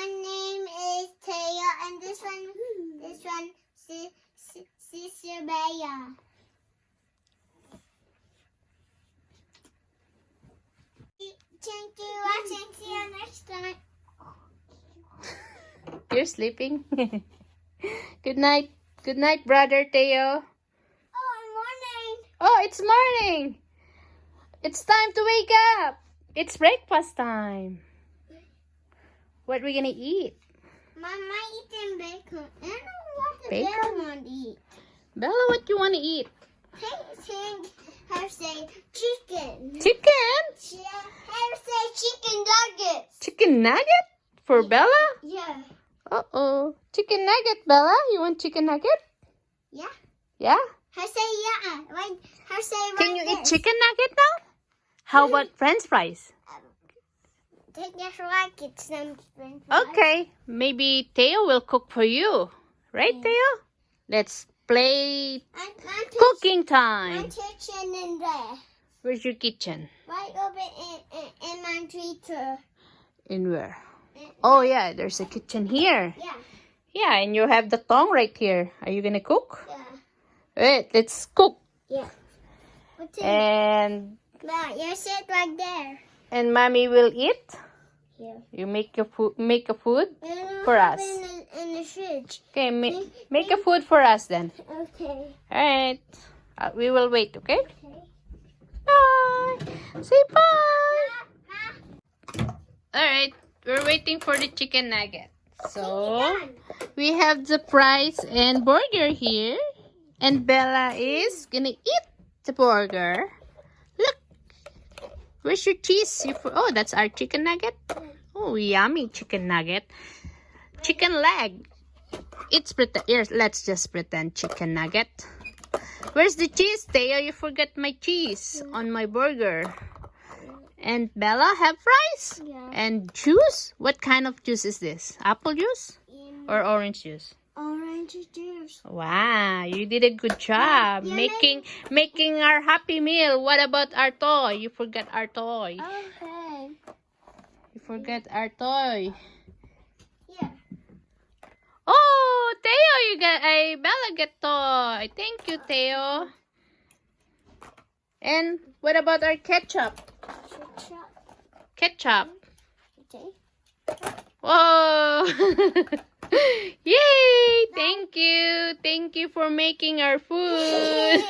my name is Theo, and this one, Sister Bella. Thank you for watching. See you next time. You're sleeping. Good night. Good night, brother Theo. Oh, morning. Oh, it's morning. It's time to wake up. It's breakfast time. What are we gonna eat? Mama eating bacon. I don't know what the Bacon? Bella want to eat. Bella, what you want to eat? Think her say chicken. Chicken? Her say chicken nuggets. Chicken nugget? For Bella? Yeah. Uh-oh. Chicken nugget, Bella. You want chicken nugget? Yeah. Yeah? Her say yeah. Right. Her say right. Can you eat chicken nugget now? How about French fries? Take your rockets and Okay. Maybe Theo will cook for you. Right, Theo? Let's play cooking My time. kitchen in there. Where's your kitchen? Right over in my tweeter. In where? Oh, yeah. There's a kitchen here. Yeah. Yeah, and you have the tongue right here. Are you gonna cook? Yeah. Wait, let's cook. Yeah. What's it? And You sit right there. mommy will eat. Yeah. You make a food for us. In the fridge. Okay, make a food for us then. Okay. All right. We will wait. Okay. Okay. Bye. Say bye. All right. We're waiting for the chicken nugget. So we have the fries and burger here, and Bella is gonna eat the burger. Look, where's your cheese? Oh, that's our chicken nugget. Oh, yummy chicken nugget. Chicken leg. Here, let's just pretend chicken nugget. Where's the cheese, Theo? You forgot my cheese on my burger. And Bella have fries? Yeah. And juice? What kind of juice is this? Apple juice or orange juice? Orange juice. Wow, you did a good job making our happy meal. What about our toy? You forgot our toy. Okay. You forgot our toy. Yeah. Oh, Theo, Bella get toy. Thank you, Theo. And what about our ketchup? Ketchup. Okay. Whoa! Yay! Thank you for making our food.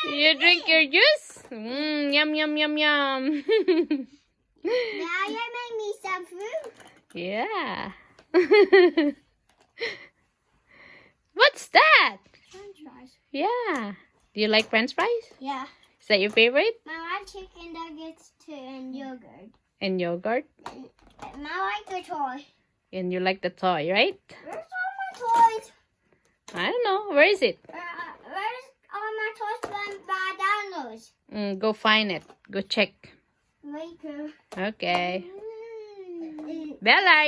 You drink your juice? Yum, yum, yum, yum. Now you make me some food. Yeah. What's that? French fries. Yeah. Do you like French fries? Yeah. Is that your favorite? I like chicken nuggets too and yogurt. And yogurt? And I like the toy. And you like the toy, right? Where's all my toys? I don't know. Where is it? Where's all my toys by downloads? Go find it. Go check. Later. Okay. Bella, are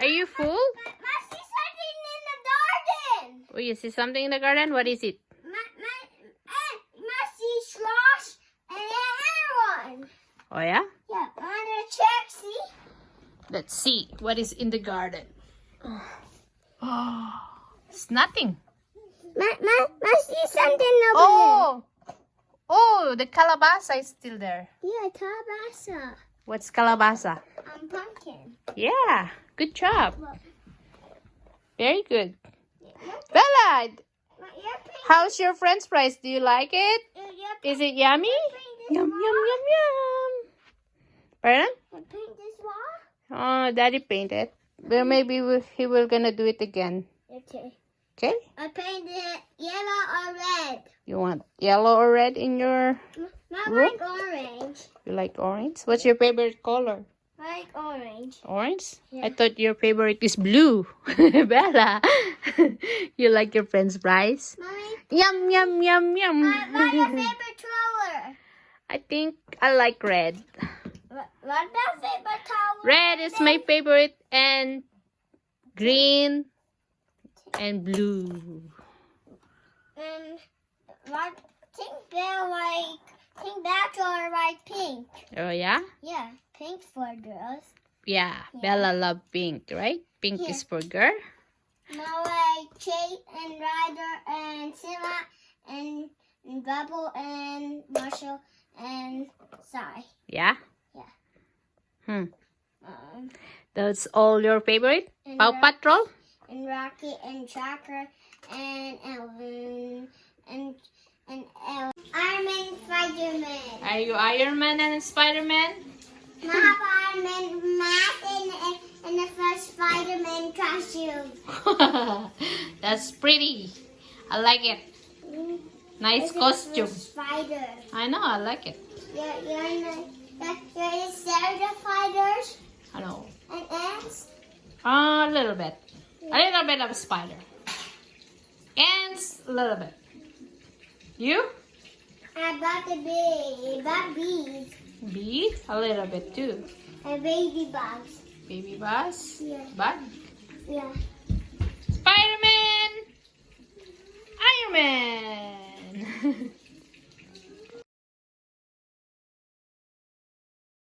you full? I see something in the garden. Oh, you see something in the garden? What is it? I see slosh and another one. Oh, yeah? Yeah, I'm gonna check, see? Let's see what is in the garden. Oh, it's nothing. I see something over Oh, the calabasa is still there. there. Yeah, kalabasa. What's calabasa? Pumpkin. Yeah, good job. Very good. Bella, how's your French fries? Do you like it? Is it yummy? Yum, yum, yum, yum. Pardon? I paint this wall? Oh, Daddy painted. Well, maybe he will gonna do it again. Okay. Okay? I painted it yellow or red. You want yellow or red in your Not room? like orange. You like orange? What's your favorite color? I like orange. Orange? Yeah. I thought your favorite is blue. Bella, you like your French fries? Mommy, Yum, yum, yum, yum. what's your favorite color? I think I like red. What's your favorite color? Red is my favorite, and green and blue. And what? Think they're like. Think that color like pink. Oh, yeah? Yeah, pink for girls. Yeah, Bella love pink, right? Pink is for girl. Now like Kate and Ryder and Sima and Bubble and Marshall and Sai. Yeah? Yeah. That's all your favorite? And Paw Patrol? And Rocky and Tracker and Elvin and Iron Man, Spider-Man. Are you Iron Man and Spider-Man? I have Iron Man mask and the first Spider-Man costume. That's pretty. I like it. Nice costume. Spider. I know, I like it. You're scared of spiders I know. and ants? A little bit. A little bit of spider. Ants, a little bit. You? I bought the bee, but bees Bee? A little bit too. and baby bugs. Baby bus? Yeah. Bug? Yeah. Spider-Man! Iron Man!